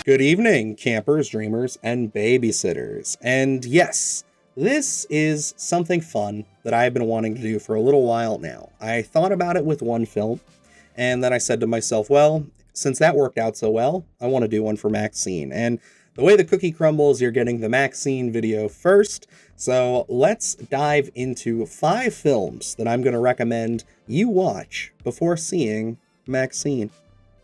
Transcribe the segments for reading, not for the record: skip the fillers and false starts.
Good evening, campers, dreamers, and babysitters. And yes, this is something fun that I've been wanting to do for a little while now. I thought about it with one film, and then I said to myself, well, since that worked out so well, I want to do one for MAXXXINE. And the way the cookie crumbles, you're getting the MAXXXINE video first. So let's dive into 5 films that I'm going to recommend you watch before seeing MAXXXINE.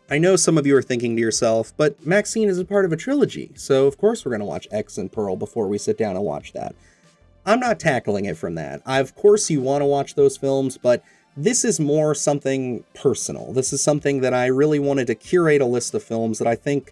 I know some of you are thinking to yourself, but MAXXXINE is a part of a trilogy, so of course we're going to watch X and Pearl before we sit down and watch that. I'm not tackling it from that. Of course you want to watch those films, but this is more something personal. This is something that I really wanted to curate a list of films that I think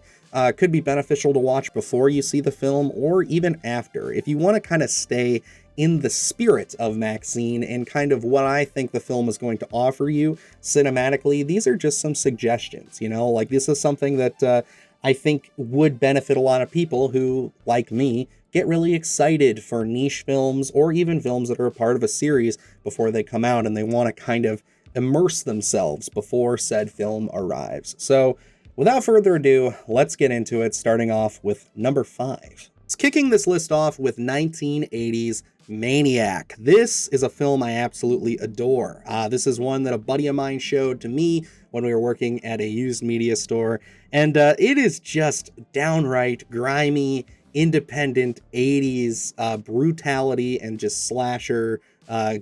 could be beneficial to watch before you see the film or even after. If you want to kind of stay in the spirit of MAXXXINE and kind of what I think the film is going to offer you cinematically, these are just some suggestions, like this is something that I think would benefit a lot of people who, like me, get really excited for niche films or even films that are a part of a series before they come out and they want to kind of immerse themselves before said film arrives. So without further ado, let's get into it, starting off with number 5. It's kicking this list off with 1980's Maniac. This is a film I absolutely adore. This is one that a buddy of mine showed to me when we were working at a used media store, and it is just downright grimy, independent 80s brutality and just slasher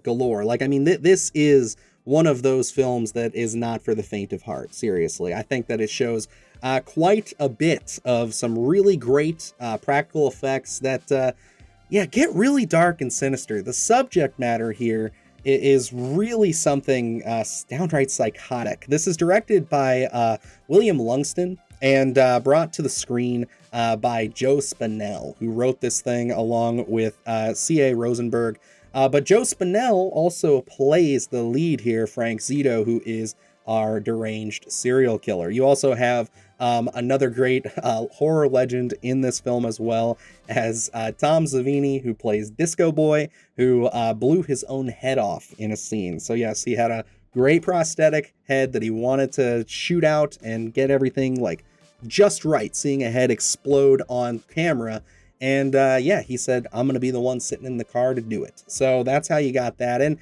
galore. This is one of those films that is not for the faint of heart, seriously. I think that it shows quite a bit of some really great practical effects that get really dark and sinister. The subject matter here is really something downright psychotic. This is directed by William Lungston and brought to the screen by Joe Spinell, who wrote this thing along with C.A. Rosenberg. But Joe Spinell also plays the lead here, Frank Zito, who is our deranged serial killer. You also have another great horror legend in this film, as well as Tom Savini, who plays Disco Boy, who blew his own head off in a scene. So yes, he had a great prosthetic head that he wanted to shoot out and get everything just right, seeing a head explode on camera. And he said, I'm going to be the one sitting in the car to do it. So that's how you got that. And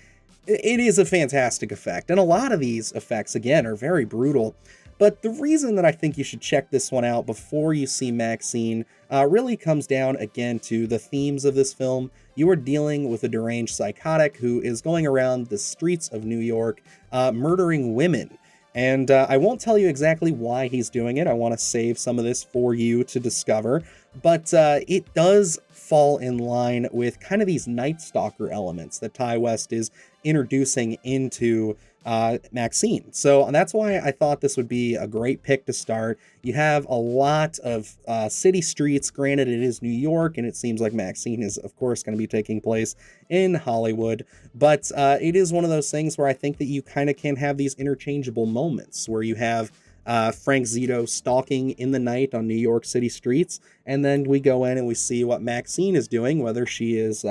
it is a fantastic effect. And a lot of these effects, again, are very brutal. But the reason that I think you should check this one out before you see MAXXXINE really comes down, again, to the themes of this film. You are dealing with a deranged psychotic who is going around the streets of New York murdering women. And I won't tell you exactly why he's doing it. I want to save some of this for you to discover. But it does fall in line with kind of these Night Stalker elements that Ty West is introducing into MAXXXINE. So that's why I thought this would be a great pick to start. You have a lot of city streets. Granted, it is New York, and it seems like MAXXXINE is, of course, going to be taking place in Hollywood. But it is one of those things where I think that you kind of can have these interchangeable moments where you have Frank Zito stalking in the night on New York City streets, and then we go in and we see what MAXXXINE is doing, whether she is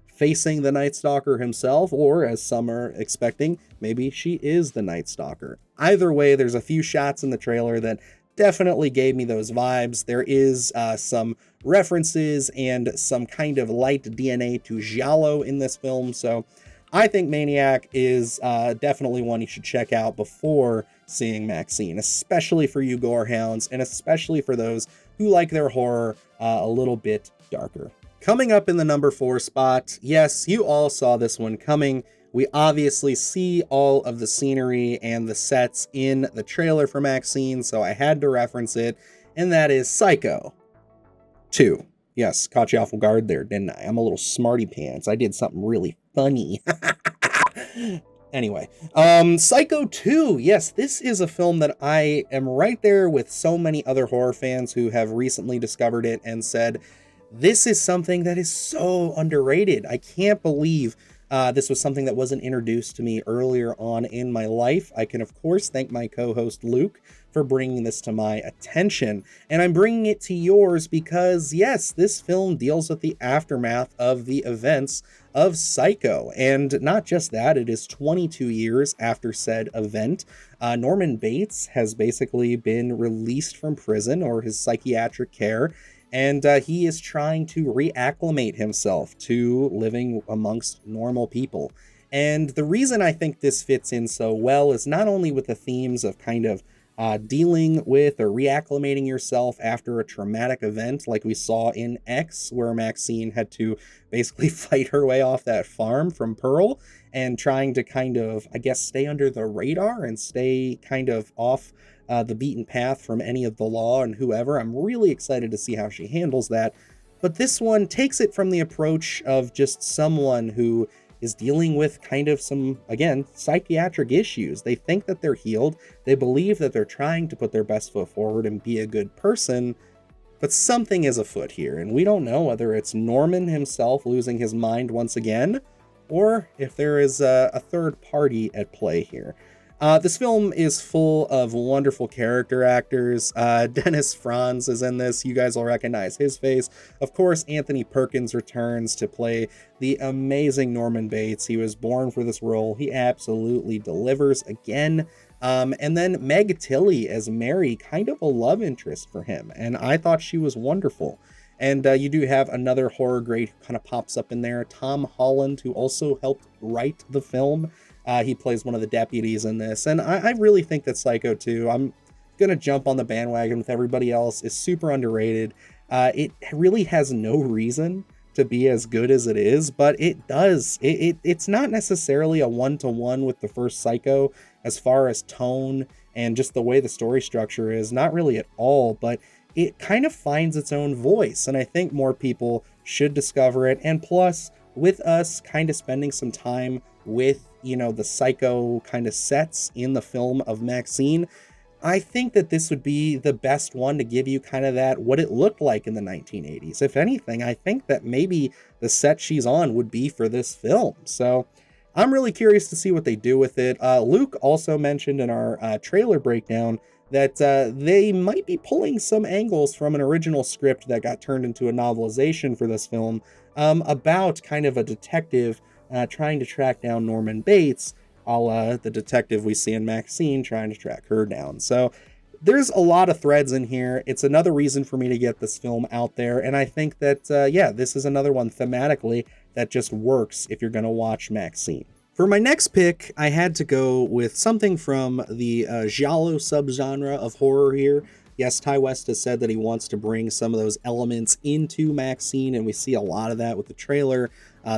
facing the Night Stalker himself, or as some are expecting, maybe she is the Night Stalker. Either way, there's a few shots in the trailer that definitely gave me those vibes. There is some references and some kind of light DNA to Giallo in this film, so I think Maniac is definitely one you should check out before seeing MAXXXINE, especially for you gorehounds, and especially for those who like their horror a little bit darker. Coming up in the number 4 spot, yes, you all saw this one coming. We obviously see all of the scenery and the sets in the trailer for MAXXXINE, so I had to reference it, and that is Psycho 2. Yes, caught you off guard there, didn't I? I'm a little smarty pants. I did something really funny. Anyway, Psycho 2. Yes, this is a film that I am right there with so many other horror fans who have recently discovered it and said, this is something that is so underrated. I can't believe this was something that wasn't introduced to me earlier on in my life. I can, of course, thank my co-host Luke for bringing this to my attention. And I'm bringing it to yours because, yes, this film deals with the aftermath of the events of Psycho. And not just that, it is 22 years after said event. Norman Bates has basically been released from prison or his psychiatric care, and he is trying to reacclimate himself to living amongst normal people. And the reason I think this fits in so well is not only with the themes of kind of dealing with or reacclimating yourself after a traumatic event like we saw in X, where Maxine had to basically fight her way off that farm from Pearl and trying to kind of, I guess, stay under the radar and stay kind of off the beaten path from any of the law and whoever. I'm really excited to see how she handles that. But this one takes it from the approach of just someone who is dealing with kind of some, again, psychiatric issues. They think that they're healed. They believe that they're trying to put their best foot forward and be a good person, but something is afoot here, and we don't know whether it's Norman himself losing his mind once again, or if there is a third party at play here. This film is full of wonderful character actors. Dennis Franz is in this. You guys will recognize his face. Of course, Anthony Perkins returns to play the amazing Norman Bates. He was born for this role. He absolutely delivers again. And then Meg Tilly as Mary, kind of a love interest for him. And I thought she was wonderful. And you do have another horror great who kind of pops up in there, Tom Holland, who also helped write the film. He plays one of the deputies in this, and I really think that Psycho 2, I'm going to jump on the bandwagon with everybody else, is super underrated. It really has no reason to be as good as it is, but it does. It's not necessarily a one-to-one with the first Psycho as far as tone and just the way the story structure is, not really at all, but it kind of finds its own voice, and I think more people should discover it. And plus, with us kind of spending some time with, you know, the Psycho kind of sets in the film of MAXXXINE, I think that this would be the best one to give you kind of that, what it looked like in the 1980s. If anything, I think that maybe the set she's on would be for this film. So I'm really curious to see what they do with it. Luke also mentioned in our trailer breakdown that they might be pulling some angles from an original script that got turned into a novelization for this film, about kind of a detective trying to track down Norman Bates, a la the detective we see in MAXXXINE trying to track her down. So there's a lot of threads in here. It's another reason for me to get this film out there, and I think that, yeah, this is another one thematically that just works if you're going to watch MAXXXINE. For my next pick, I had to go with something from the giallo subgenre of horror here. Yes, Ty West has said that he wants to bring some of those elements into MAXXXINE, and we see a lot of that with the trailer.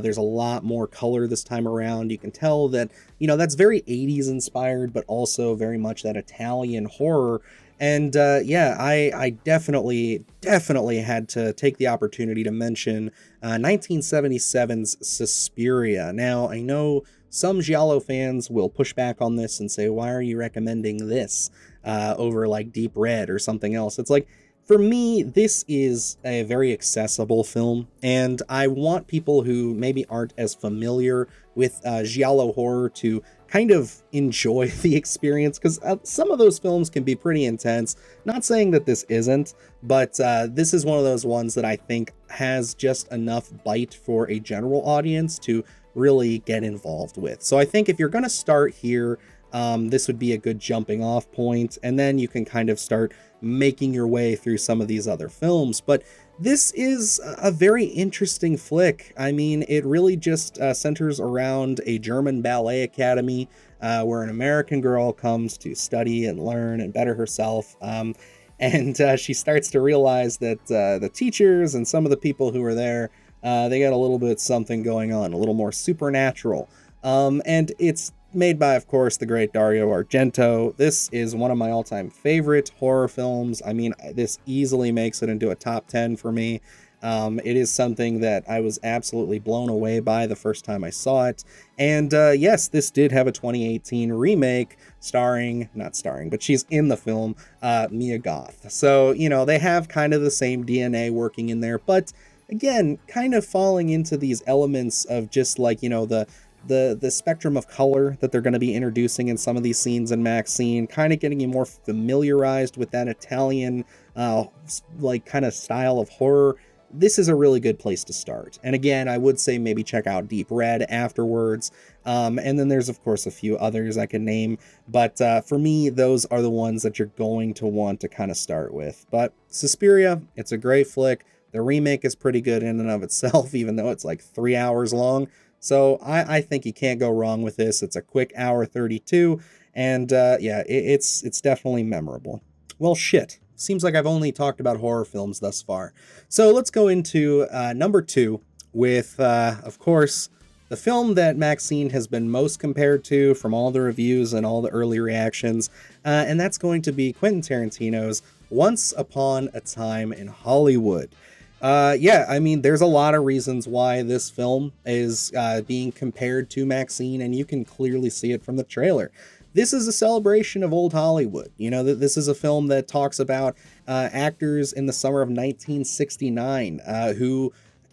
There's a lot more color this time around. You can tell that, you know, that's very 80s inspired, but also very much that Italian horror. And yeah, I definitely had to take the opportunity to mention 1977's Suspiria. Now, I know some giallo fans will push back on this and say, why are you recommending this over like Deep Red or something else? It's like, for me, this is a very accessible film, and I want people who maybe aren't as familiar with giallo horror to kind of enjoy the experience, because some of those films can be pretty intense. Not saying that this isn't, but this is one of those ones that I think has just enough bite for a general audience to really get involved with. So I think if you're going to start here, this would be a good jumping off point, and then you can kind of start making your way through some of these other films. But this is a very interesting flick. I mean, it really just centers around a German ballet academy where an American girl comes to study and learn and better herself. And she starts to realize that the teachers and some of the people who are there, they got a little bit something going on, a little more supernatural. And it's made by, of course, the great Dario Argento. This is one of my all-time favorite horror films. I mean, this easily makes it into a top 10 for me. It is something that I was absolutely blown away by the first time I saw it. And yes, this did have a 2018 remake not starring, but she's in the film, Mia Goth. So, you know, they have kind of the same DNA working in there, but again, kind of falling into these elements of just like, you know, the spectrum of color that they're going to be introducing in some of these scenes in MAXXXINE, kind of getting you more familiarized with that Italian, like kind of style of horror. this is a really good place to start. And again, I would say maybe check out Deep Red afterwards. And then there's, of course, a few others I can name. But for me, those are the ones that you're going to want to kind of start with. But Suspiria, it's a great flick. The remake is pretty good in and of itself, even though it's like 3 hours long. So I think you can't go wrong with this. It's a quick hour 32. And yeah, it's definitely memorable. Well, shit. Seems like I've only talked about horror films thus far. So let's go into number 2 with, of course, the film that MAXXXINE has been most compared to from all the reviews and all the early reactions. And that's going to be Quentin Tarantino's Once Upon a Time in Hollywood. Yeah, I mean, there's a lot of reasons why this film is being compared to MAXXXINE, and you can clearly see it from the trailer. This is a celebration of old Hollywood. You know, this is a film that talks about actors in the summer of 1969 who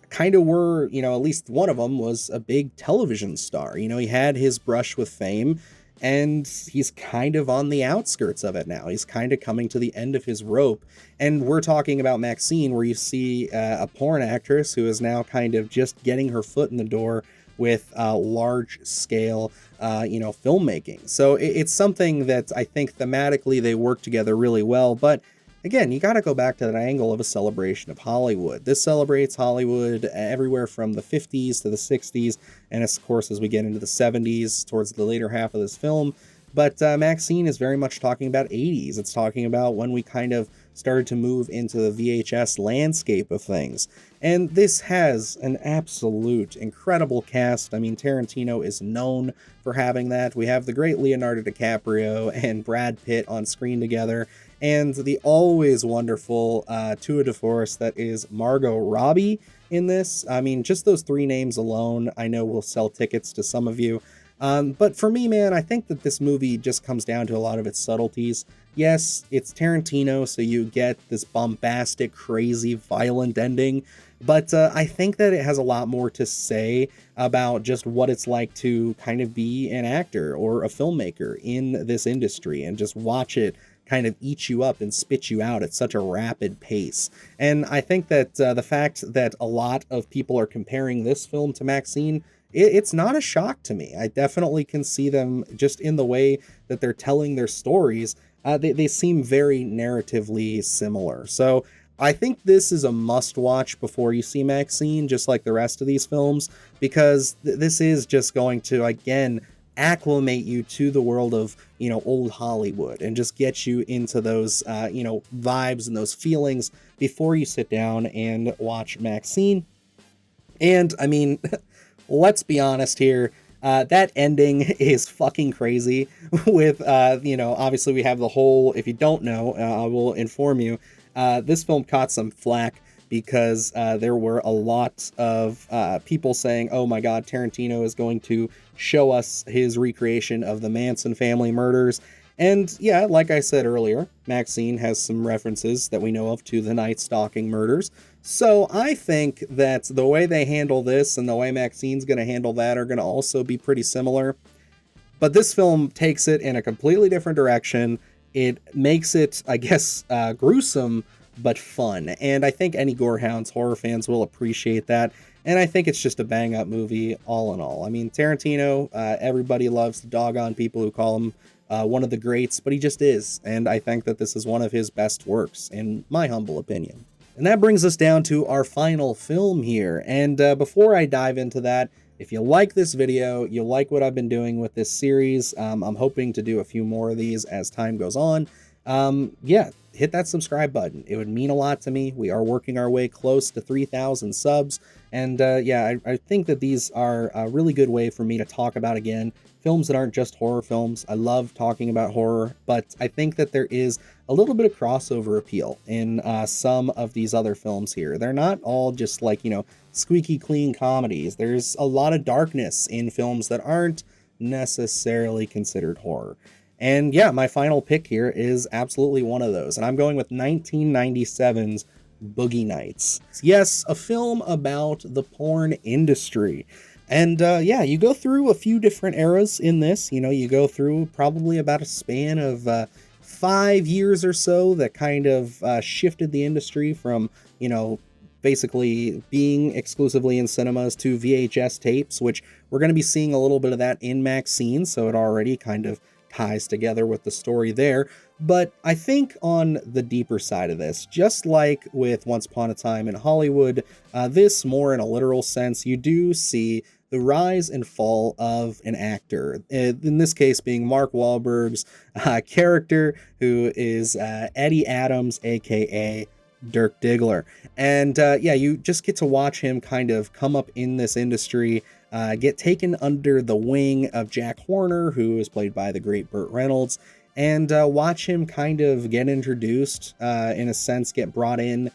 kind of were, you know, at least one of them was a big television star. You know, he had his brush with fame, and he's kind of on the outskirts of it now. He's kind of coming to the end of his rope. And we're talking about MAXXXINE, where you see a porn actress who is now kind of just getting her foot in the door with large scale, you know, filmmaking. So it's something that I think thematically they work together really well. But again, you got to go back to that angle of a celebration of Hollywood. This celebrates Hollywood everywhere from the 50s to the 60s, and of course, as we get into the 70s, towards the later half of this film. But MAXXXINE is very much talking about 80s. It's talking about when we kind of started to move into the VHS landscape of things. And this has an absolute incredible cast. I mean, Tarantino is known for having that. We have the great Leonardo DiCaprio and Brad Pitt on screen together, and the always wonderful tour de force that is Margot Robbie in this. I mean, just those 3 names alone, I know will sell tickets to some of you. But for me, man, I think that this movie just comes down to a lot of its subtleties. Yes, it's Tarantino, so you get this bombastic, crazy, violent ending, but I think that it has a lot more to say about just what it's like to kind of be an actor or a filmmaker in this industry and just watch it kind of eat you up and spit you out at such a rapid pace. And I think that the fact that a lot of people are comparing this film to MAXXXINE, it's not a shock to me. I definitely can see them just in the way that they're telling their stories. They seem very narratively similar. So I think this is a must-watch before you see MAXXXINE, just like the rest of these films, because this is just going to, again, acclimate you to the world of, you know, old Hollywood and just get you into those, you know, vibes and those feelings before you sit down and watch MAXXXINE. And, I mean, let's be honest here. That ending is fucking crazy with, you know, obviously we have the whole, if you don't know, I will inform you, this film caught some flack because there were a lot of people saying, oh my God, Tarantino is going to show us his recreation of the Manson family murders. And yeah, like I said earlier, MAXXXINE has some references that we know of to the Night Stalking murders. So I think that the way they handle this and the way MAXXXINE's going to handle that are going to also be pretty similar. But this film takes it in a completely different direction. It makes it, I guess, gruesome, but fun. And I think any Gorehounds horror fans will appreciate that. And I think it's just a bang-up movie all in all. I mean, Tarantino, everybody loves the doggone people who call him one of the greats, but he just is. And I think that this is one of his best works, in my humble opinion. And that brings us down to our final film here. And before I dive into that, if you like this video, you like what I've been doing with this series, I'm hoping to do a few more of these as time goes on. Yeah, hit that subscribe button. It would mean a lot to me. We are working our way close to 3,000 subs. And yeah, I think that these are a really good way for me to talk about, again, films that aren't just horror films. I love talking about horror, but I think that there is a little bit of crossover appeal in some of these other films here. They're not all just like, you know, squeaky clean comedies. There's a lot of darkness in films that aren't necessarily considered horror. And yeah, my final pick here is absolutely one of those. And I'm going with 1997's Boogie Nights. Yes, a film about the porn industry. And yeah, you go through a few different eras in this. You know, you go through probably about a span of 5 years or so that kind of shifted the industry from, you know, basically being exclusively in cinemas to VHS tapes, which we're going to be seeing a little bit of that in MAXXXINE, so it already kind of ties together with the story there. But I think on the deeper side of this, just like with Once Upon a Time in Hollywood, this more in a literal sense, you do see the rise and fall of an actor, in this case being Mark Wahlberg's character, who is Eddie Adams, aka Dirk Diggler. And yeah, you just get to watch him kind of come up in this industry, get taken under the wing of Jack Horner, who is played by the great Burt Reynolds, and watch him kind of get introduced, in a sense, get brought in,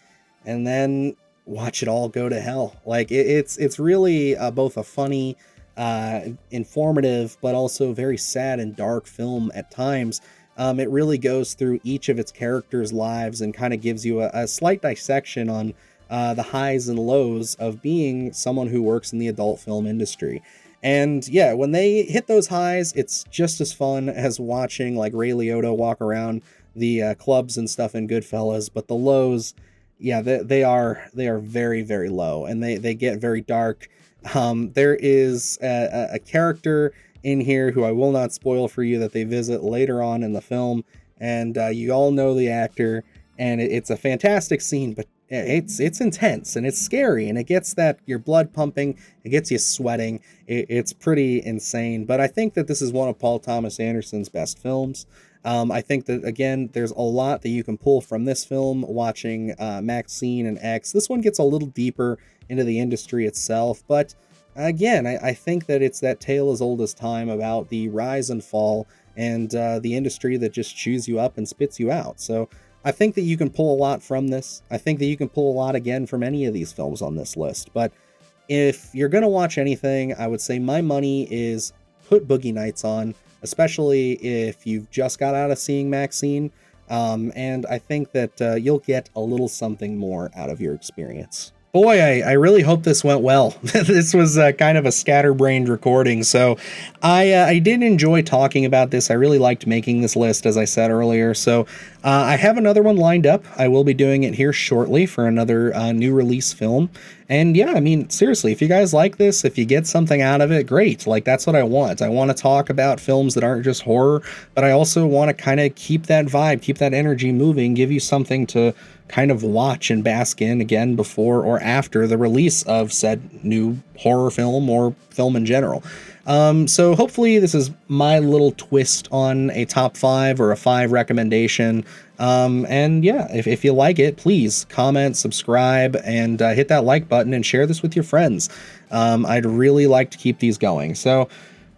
and then watch it all go to hell. Like it's really both a funny, informative, but also very sad and dark film at times. It really goes through each of its characters' lives and kind of gives you a slight dissection on the highs and lows of being someone who works in the adult film industry. And yeah, when they hit those highs, it's just as fun as watching like Ray Liotta walk around the clubs and stuff in Goodfellas. But the lows, yeah, they are very, very low, and they get very dark. There is a character in here who I will not spoil for you that they visit later on in the film, and you all know the actor, and it's a fantastic scene, but it's intense and it's scary, and it gets that your blood pumping, it gets you sweating. It's pretty insane. But I think that this is one of Paul Thomas Anderson's best films. I think that, again, there's a lot that you can pull from this film watching MAXXXINE and X. This one gets a little deeper into the industry itself, but again, I think that it's that tale as old as time about the rise and fall, and the industry that just chews you up and spits you out. So I think that you can pull a lot from this. I think that you can pull a lot again from any of these films on this list. But if you're going to watch anything, I would say my money is put Boogie Nights on, especially if you've just got out of seeing MAXXXINE. And I think that you'll get a little something more out of your experience. Boy, I really hope this went well. This was kind of a scatterbrained recording, so I did enjoy talking about this. I really liked making this list, as I said earlier, so I have another one lined up. I will be doing it here shortly for another new release film. And yeah, I mean, seriously, if you guys like this, if you get something out of it, great. Like, that's what I want. I want to talk about films that aren't just horror, but I also want to kind of keep that vibe, keep that energy moving, give you something to kind of watch and bask in again before or after the release of said new horror film or film in general. So hopefully this is my little twist on a top 5 or a 5 recommendation. And yeah, if you like it, please comment, subscribe, and hit that like button and share this with your friends. I'd really like to keep these going. So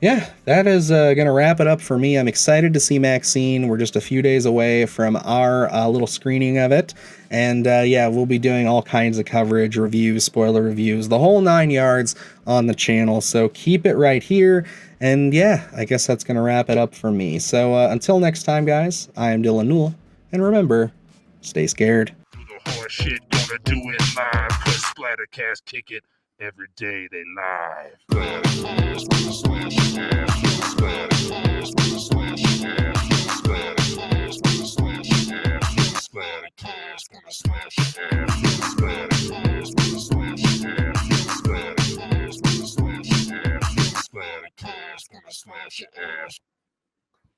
yeah, that is going to wrap it up for me. I'm excited to see MAXXXINE. We're just a few days away from our little screening of it. And yeah, we'll be doing all kinds of coverage, reviews, spoiler reviews, the whole 9 yards on the channel. So keep it right here. And yeah, I guess that's going to wrap it up for me. So until next time, guys, I am Dylan Newell. And remember, stay scared. Do the hard shit, gonna do it live. Cause SplatterCast kick it every day they live. SplatterCast, gonna slash your ass. SplatterCast, gonna slash your ass. SplatterCast, gonna slash your ass. SplatterCast, gonna slash your ass. SplatterCast, gonna slash your ass. SplatterCast, gonna slash your ass. SplatterCast, gonna slash your ass.